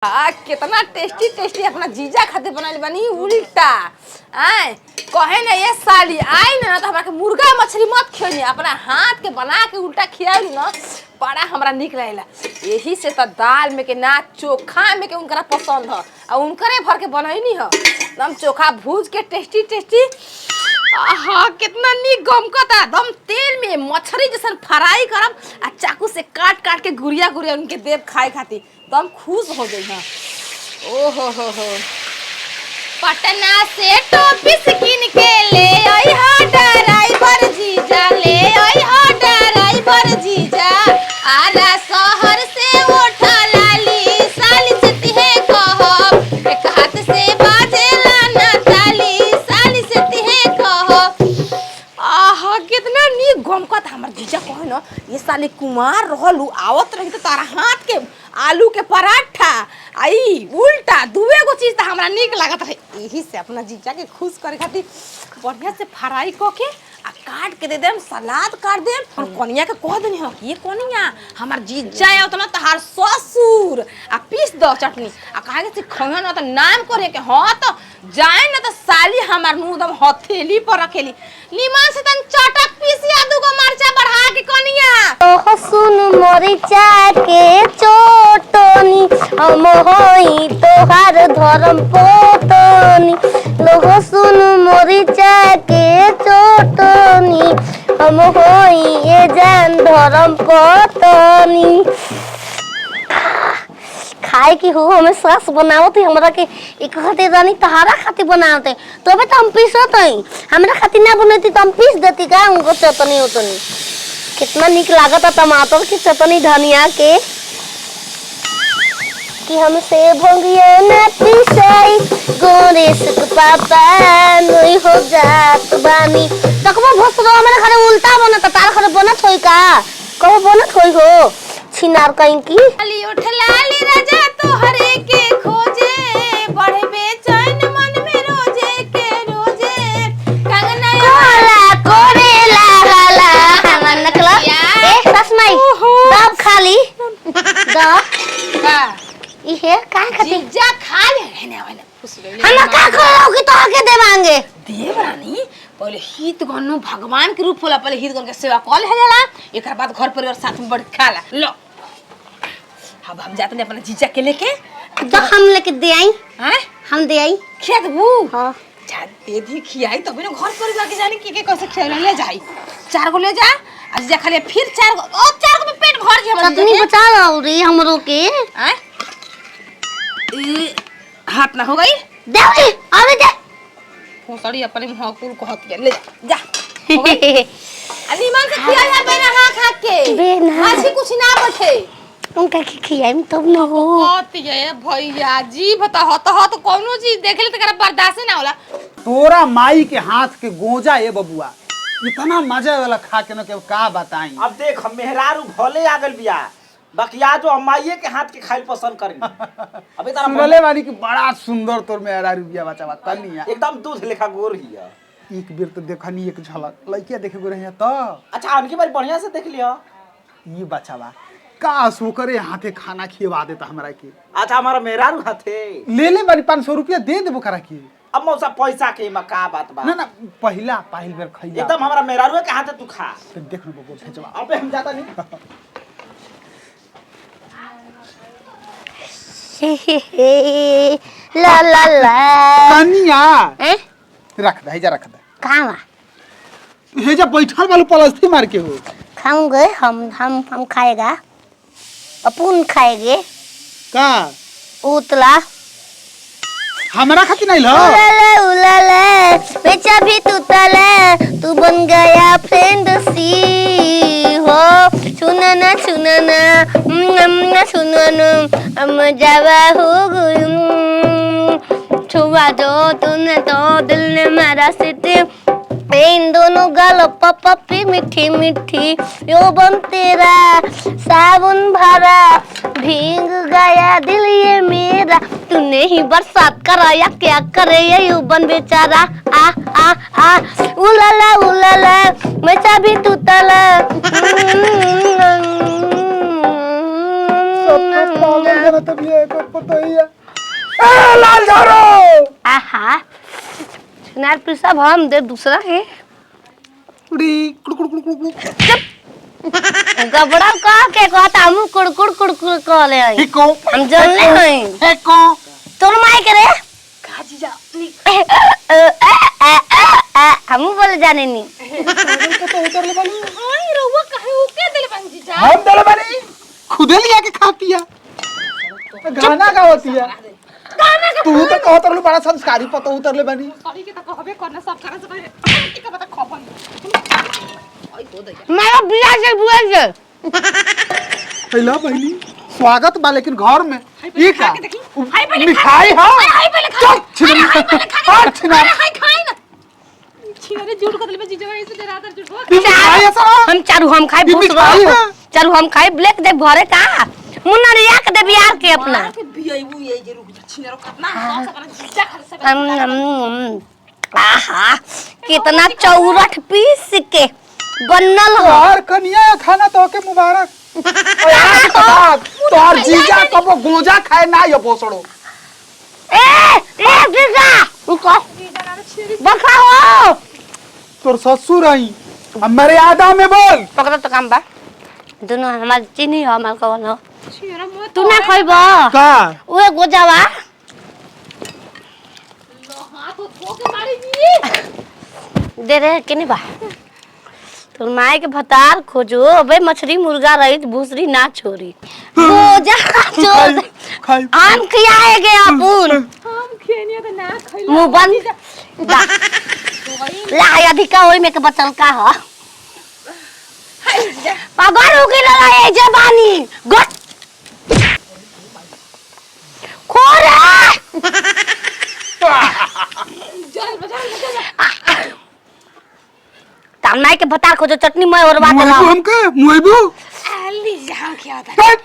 कितना tasty tasty अपना जीजा खाते बनाइल बनी उल्टा आए कहे ना ये साली आई ना तो हमरा के मुर्गा मछली मत खियाई अपना हाथ के बना के उल्टा खियाई ना बड़ा हमरा निक लागेला। यही से तो दाल में के ना चोखा में के उनकरा पसंद है और उनकरे भर के बनैनी है एकदम चोखा भूज के टेस्टी टेस्टी। आहा कितना निक गमकता एकदम तेल में मछली जैसन फ्राई करब आ चाकू से काट काट के गुड़िया गुड़िया उनके देव खाए खाती एकदम खुश हो गई है। ओहो हो पटना से टोपी किन के ले आई हा ड्राइवर जीजा ले आई हा ड्राइवर जीजा आला शहर से उठा लाली साली से है कहब एक हाथ से बाजेला ना ताली साली से है कहब। आहा कितना नी गमकत हमर जीजा कहे न ये साली कुमार रहलू आवत रही तो तारा हाथ के आलू के पराठा आई उल्टा दुए गो चीज तो हमरा निक लागत रहे। यही से अपना जीजा के खुश करे खातिर बढ़िया से फ्राई क के आ काट के दे देम सलाद काट देम और कोनिया के कह देनी हो ये कोनिया हमर जीजा है उतना तहार ससुर आ पीस दो चटनी आ काहे के खंगा न तो नाम करे के हां तो जाए न तो साली हमर मुंह दम हथेली पर रखेली नीमन से तन चटक पीसिया दुगो मरचा बढ़ा के कोनिया ओ सुन मरिचा के चोटनी हम होई तोहार धर्म पोतनी लोग सुन मरिचा के चोटनी हम होई ए जान धर्म पोतनी खाए की हो हमें सास बनावते हमरा के एक खाते रानी तहारा खाते बनावते तो बे हम पीसत हई हमरा खाते ना बनती तो हम पीस देती का उनको चटनी उतनी कितना निक लागत है टमाटर की चटनी धनिया के कि हमसे भंगिया ना पीसाई गोरेस के पापा नहीं हो जात बानी तकबो भसरो हमरा घरे उल्टा बनत तार घरे बनत होई का कबो बनत होई हो छिनार कहीं की लाली उठ लाली राजा तोहरे के खोजे बढ़े बेचैन मन में रोजे के रोजे कंगना कोला कोरे लागला हमन नकला ए ससमाई तब खाली द का इहे का खाती जीजा खा ले रहने वाले खुश रहे हम का खाओगे तो आके देवांगे देवरानी पहले हित गन्नु भगवान के रूप होला पहले हित गन के सेवा कल है जाला एकर बाद घर परिवार साथ में बढ़ खाला लो अब हम जाते हैं अपना जीजा के लेके तो हम लेके दे आई हैं हम दे आई खेत बू हां जा दे दी खियाई तब ना घर परिवार के जाने के कैसे खियाई ले जाई 4 गो ले जा आज जा खाली फिर 4 गो ओ 4 गो में पेट भर जे हम चटनी बचा लो रे हमरो के हैं हाथ ना हो गई दे अरे दे फोसड़ी अपने मुंह कुल को हत ले जा हो गई अली मन से खिया जा बेना हां खा के बेना आज कुछ ना बचे उनका के खियाई तब न हो होत ये भैया जी बता हो तो कोनो चीज देख ले तकरा बर्दाश्त ना होला तोरा माई के हाथ के गोजा ए बबुआ इतना मजा वाला खा के न के का बताई। अब देख मेहरारू भले आ गल बिया बाकी आज जो अम्माइये के हाथ के खाइल पसंद करी अबे तारा सुनले वाली की बड़ा सुंदर तोर मेहरा रुबिया बचावा तनिया एकदम दूध लेखा गोर हिया एक बेर तो देखनी एक झलक लइकिया देखे गो रहिया त अच्छा उनकी बार बढ़िया से देख लिया ये बचावा का सोकरे हाथे खाना खिवा देता हमरा के। अच्छा हमारा मेहरारू हाथे ले ले बारी 500 रुपया दे देबो करा के अब मौसा पैसा के मका बात बा ना ना पहिल बेर खइया एकदम हमारा मेहरारू के हाथे तू खा तो देख न बबुआ भेजवा अबे हम जाता नहीं ला ला ला तनिया हैं रख दे जा रख दे खावा हेजा बैठल वाला पलस्ती मार के हो खाऊंगे हम खाएगा अपन खाएंगे का उतला हमरा खाती नहीं लो उलाला बेचा भी तू तले तू बन गया फ्रेंड सी हो सुनना हम जावा हो छुआ जो तूने तो दिल ने मारा सिते इन दोनों गालों पप्पी मीठी मीठी यौवन तेरा साबुन भरा भीग गया दिल ये मेरा तूने ही बरसात कराया क्या करे ये यौवन बेचारा आ आ आ उलाला मैं चाबी तू तला पागल तब ये को पता ही है। ए लाल झारो आहा सुनार पिसा हम दे दूसरा है उड़ी कुड़ गबड़ा कह के कहता हम कुड़कुड़ कुड़कुड़ कहले हई हिको हम जानले हई हिको तोर माई करे का जीजा हम बोले जाने नी तो उतर ले बानी हाय रउआ काहे ओके देले बन जीजा हम दले बानी खुदे लिया के खाती है गाना गावती है गाना का तू तो कहत रहलू बड़ा संस्कारी पतो उतर ले बानी सॉरी के त कहबे करना सब तरह से के पता खपन ओय तो दे मेरा बिया से बुआ से पहला पहली स्वागत बा लेकिन घर में ई का हाय पहले मिठाई हां हाय पहले खा छिना हां छिना हाय खाई ना छिने झूठ कर देले जीजा ऐसे डरा दर झूठ हो मिठाई ऐसा हम चारू हम खाई ये भूस मिठाई है। चारू हम खाई ब्लैक दे भरे का मुन्ना रिया के दे बियाह के अपना के बियाई वो ये जे रुक छिने रो कतना सब अपना जीजा खा सब आहा कितना चौरठ पीस के बनल हो और कनिया खाना तो के मुबारक और आज के बाद तोहर जीजा कबो गोजा खाए ना ये बोसड़ो ए जीजा रुको बखा हो तोर ससुर आई हमारे आदा में बोल पकड़ तो काम बा दोनों हमार चीनी हो हमार कवन हो छिने मो तू ना खइबो का ओए गोजावा हाथ धो के मारी जी दे रे केने बा तोर माय के भतार खोजो अबे मछली मुर्गा रही भूसरी ना छोरी गोजा छोड़ खाई आम खियाए गे अपुन हम खेनिया त ना खइला मुंह बंद दा ला अधिका ओई में के बचल का ह हाय जीजा पागल हो गेल रे जवानी गट खोरे जल बजा तामनाई के भतार खोजो चटनी मैं और बात मुइबू लाओ हमके मुइबू आली जहां क्या था हट